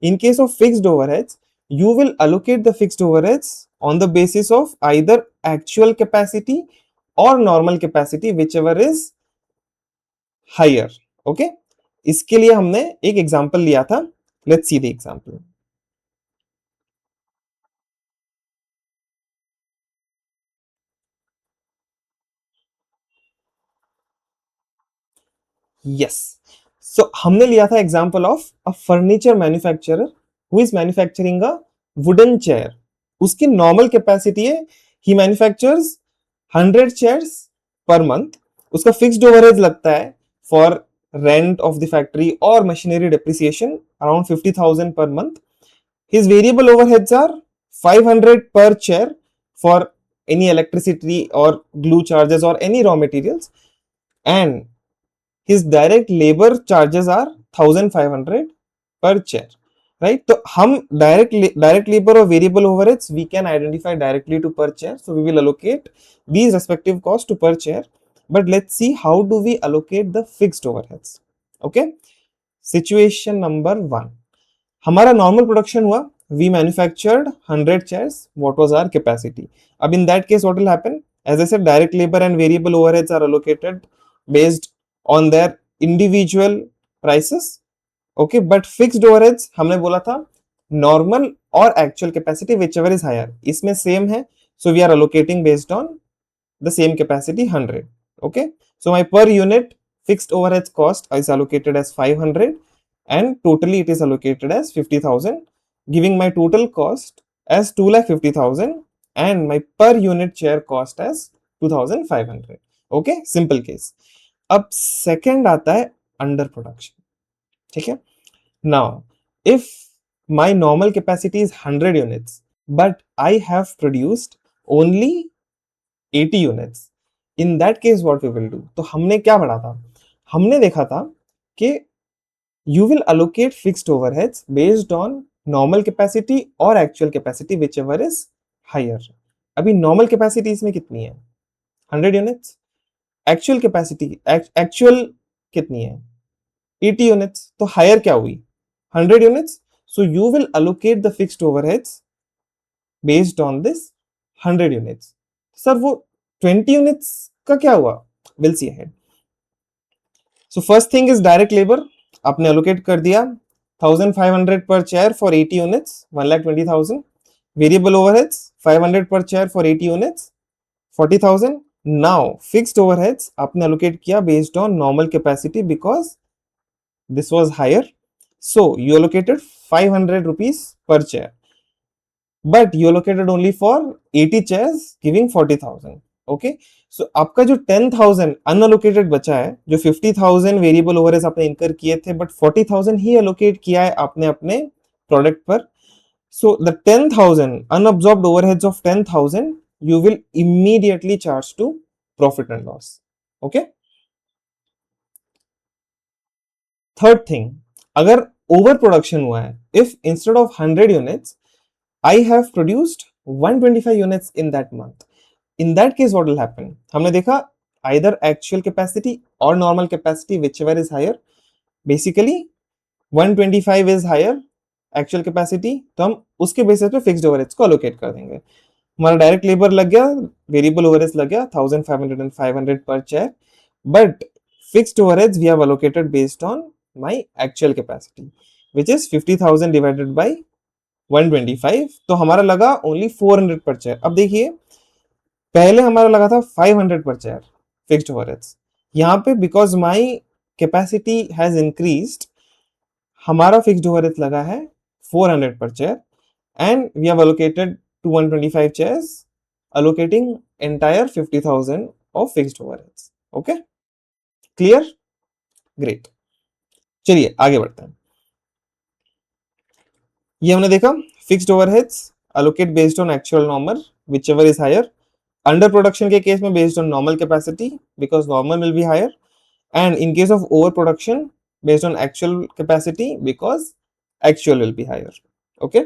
In case of fixed overheads, you will allocate the fixed overheads on the basis of either actual capacity or normal capacity, whichever is higher. Okay, इसके लिए हमने एक example लिया था. Let's see the example. Yes. So हमने लिया था example of a furniture manufacturer who is manufacturing a wooden chair. उसकी नॉर्मल कैपेसिटी है, he manufactures 100 chairs per month. उसका फिक्स्ड ओवरहेड लगता है for rent of the factory और machinery depreciation around 50,000 per month. His variable overheads are 500 per chair for any electricity or glue charges or any raw materials, and his direct labor charges are 1,500 per chair. Right? So हम direct labor or variable overheads we can identify directly to per chair, so we will allocate these respective costs to per chair. But let's see how do we allocate the fixed overheads. Okay, situation number 1. हमारा normal production हुआ, we manufactured 100 chairs. What was our capacity? अब in that case what will happen? As I said, direct labor and variable overheads are allocated based on their individual prices. Okay, but fixed overheads हमने बोला था normal और actual capacity whichever is higher. इसमें same है, so we are allocating based on the same capacity 100. Okay, so my per unit fixed overheads cost is allocated as 500 and totally it is allocated as 50,000, giving my total cost as 2,50,000 and my per unit chair cost as 2,500. Okay, simple case. अब second आता है under production. ठीक है, now if my normal capacity is 100 units but I have produced only 80 units, in that case what we will do? तो हमने क्या पढ़ा था? हमने देखा था कि you will allocate fixed overheads based on normal capacity or actual capacity whichever is higher. अभी normal capacity इसमें कितनी है? 100 units. Actual capacity actual कितनी है? 80 units. तो higher क्या हुई? 100 units. So you will allocate the fixed overheads based on this 100 units. Sir वो 20 units का क्या हुआ? We'll see ahead. So first thing is direct labor. आपने allocate कर दिया 1,500 per chair for 80 units, 1,20,000. Variable overheads 500 per chair for 80 units, 40,000. Now fixed overheads आपने allocate किया based on normal capacity because this was higher. So you allocated 500 rupees per chair, but you allocated only for 80 chairs giving 40,000. Okay, सो आपका जो 10,000 unallocated बचा है, जो 50,000 variable overheads आपने इनकर किए थे बट 40,000 ही अलोकेट किया है आपने अपने प्रोडक्ट पर. So the 10,000 unabsorbed overheads of 10,000 you will immediately charge to profit and loss. Okay, third thing, अगर ओवर प्रोडक्शन हुआ है, if instead of 100 units I have produced 125 units in that month, in that case what will happen? हमने देखा either actual capacity or normal capacity whichever is higher. Basically 125 is higher actual capacity, तो हम उसके basis पे fixed overheads को allocate कर देंगे. हमारा डायरेक्ट लेबर लग गया, वेरिएबल ओवरहेड्स लग गया 1,500 and 500 per chair, but fixed overheads we have allocated based on my actual capacity which is 50,000 divided by 125. तो हमारा लगा only 400 per chair. अब देखिए पहले हमारा लगा था 500 पर चेयर फिक्स्ड ओवरहेड्स, यहाँ पे because my capacity has increased हमारा फिक्स्ड ओवरहेड्स लगा है 400 per chair and we have allocated to 125 chairs allocating entire 50,000 of fixed overheads. Okay, clear? Great. चलिए आगे बढ़ते हैं. ये हमने देखा fixed overheads allocate based on actual normal whichever is higher. Under production के केस में based on normal capacity because normal will be higher, and in case of over production based on actual capacity because actual will be higher. Okay,